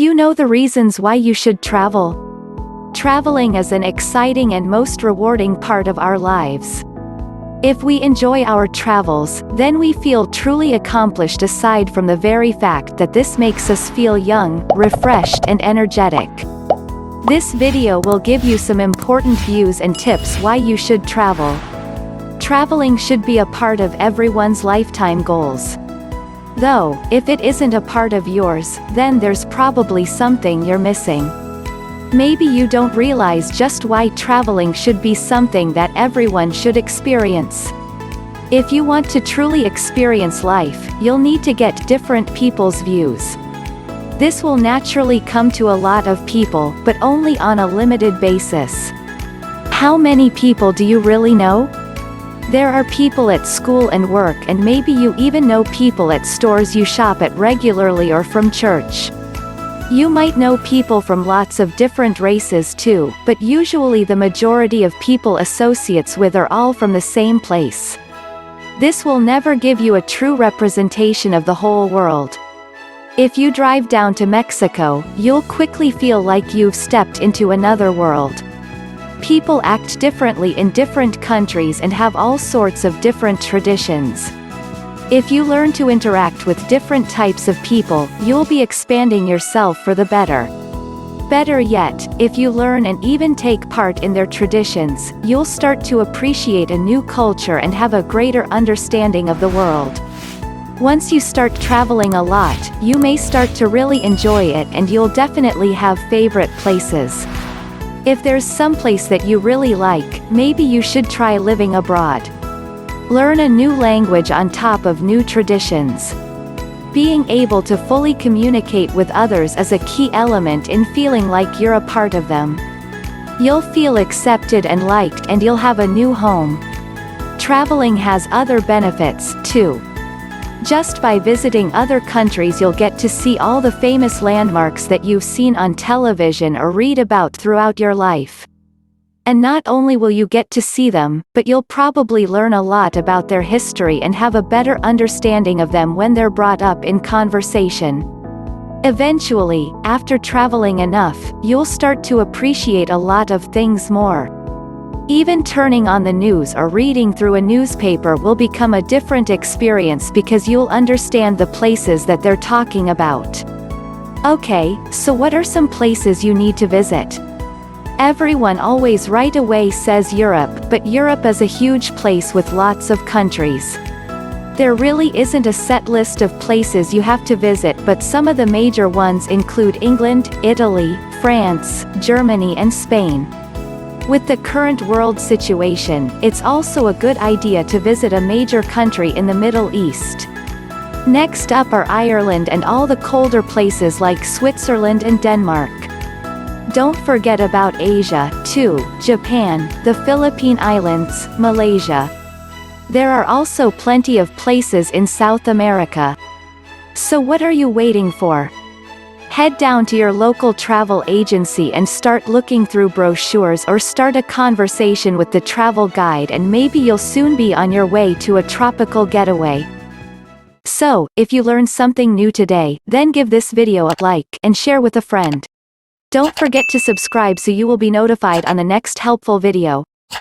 you know the reasons why you should travel? Traveling is an exciting and most rewarding part of our lives. If we enjoy our travels, then we feel truly accomplished aside from the very fact that this makes us feel young, refreshed and energetic. This video will give you some important views and tips why you should travel. Traveling should be a part of everyone's lifetime goals. Though, if it isn't a part of yours, then there's probably something you're missing. Maybe you don't realize just why traveling should be something that everyone should experience. If you want to truly experience life, you'll need to get different people's views. This will naturally come to a lot of people, but only on a limited basis. How many people do you really know? There are people at school and work, and maybe you even know people at stores you shop at regularly or from church. You might know people from lots of different races too, but usually the majority of people associates with are all from the same place. This will never give you a true representation of the whole world. If you drive down to Mexico, you'll quickly feel like you've stepped into another world. People act differently in different countries and have all sorts of different traditions. If you learn to interact with different types of people, you'll be expanding yourself for the better. Better yet, if you learn and even take part in their traditions, you'll start to appreciate a new culture and have a greater understanding of the world. Once you start traveling a lot, you may start to really enjoy it, and you'll definitely have favorite places. If there's some place that you really like, maybe you should try living abroad. Learn a new language on top of new traditions. Being able to fully communicate with others is a key element in feeling like you're a part of them. You'll feel accepted and liked, and you'll have a new home. Traveling has other benefits, too. Just by visiting other countries, you'll get to see all the famous landmarks that you've seen on television or read about throughout your life. And not only will you get to see them, but you'll probably learn a lot about their history and have a better understanding of them when they're brought up in conversation. Eventually, after traveling enough, you'll start to appreciate a lot of things more. Even turning on the news or reading through a newspaper will become a different experience because you'll understand the places that they're talking about. Okay, so what are some places you need to visit? Everyone always right away says Europe, but Europe is a huge place with lots of countries. There really isn't a set list of places you have to visit, but some of the major ones include England, Italy, France, Germany and Spain. With the current world situation, it's also a good idea to visit a major country in the Middle East. Next up are Ireland and all the colder places like Switzerland and Denmark. Don't forget about Asia, too: Japan, the Philippine Islands, Malaysia. There are also plenty of places in South America. So what are you waiting for? Head down to your local travel agency and start looking through brochures, or start a conversation with the travel guide, and maybe you'll soon be on your way to a tropical getaway. So, if you learned something new today, then give this video a like and share with a friend. Don't forget to subscribe so you will be notified on the next helpful video.